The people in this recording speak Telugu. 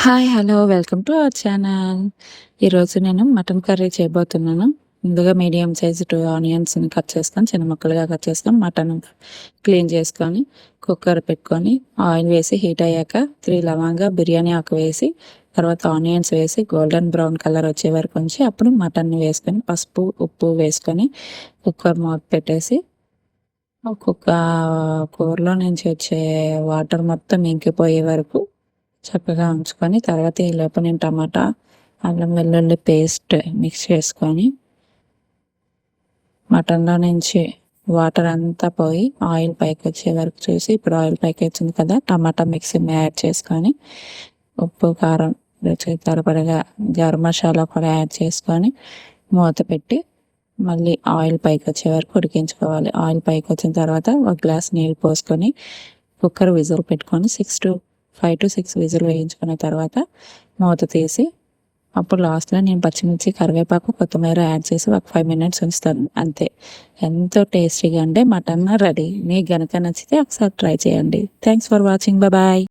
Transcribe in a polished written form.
Hi! Hello! Welcome to our channel. ఈరోజు నేను మటన్ కర్రీ చేయబోతున్నాను. ముందుగా మీడియం సైజ్ 2 ఆనియన్స్‌ని కట్ చేసుకొని, చిన్న ముక్కలుగా కట్ చేసుకొని, మటన్ క్లీన్ చేసుకొని, కుక్కర్ పెట్టుకొని, ఆయిల్ వేసి హీట్ అయ్యాక 3 లవంగా, బిర్యానీ ఆకు వేసి, తర్వాత ఆనియన్స్ వేసి గోల్డెన్ బ్రౌన్ కలర్ వచ్చే వరకు ఉంచి, అప్పుడు మటన్‌ని వేసుకొని, పసుపు, ఉప్పు వేసుకొని, కుక్కర్ మూత పెట్టేసి, కూరలో నుంచి వచ్చే వాటర్ మొత్తం ఇంకిపోయే వరకు చక్కగా ఉంచుకొని, తర్వాత ఈలోపు నేను టమాటా, అల్లం వెల్లుల్లి పేస్ట్ మిక్స్ చేసుకొని, మటన్‌లో నుంచి వాటర్ అంతా పోయి ఆయిల్ పైకొచ్చే వరకు చూసి, ఇప్పుడు ఆయిల్ పైకొచ్చింది కదా! టమాటా మిక్సీని యాడ్ చేసుకొని, ఉప్పు, కారం రుచికి సరిపడగా గరం మసాలా కూడా యాడ్ చేసుకొని, మూత పెట్టి మళ్ళీ ఆయిల్ పైకొచ్చే వరకు ఉడికించుకోవాలి. ఆయిల్ పైకొచ్చిన తర్వాత ఒక గ్లాస్ నీళ్ళు పోసుకొని, కుక్కర్ విజిల్ పెట్టుకొని 5-6 విజిల్ వేయించుకున్న తర్వాత మూత తీసి, అప్పుడు లాస్ట్‌లో నేను పచ్చిమిర్చి, కరివేపాకు, కొత్తిమీర యాడ్ చేసి ఒక 5 మినిట్స్ ఉంచుతాను అంతే. ఎంతో టేస్టీగా ఉండే మటన్ రెడీ. మీకు గనక నచ్చితే ఒకసారి ట్రై చేయండి. Thanks for watching. బాయ్.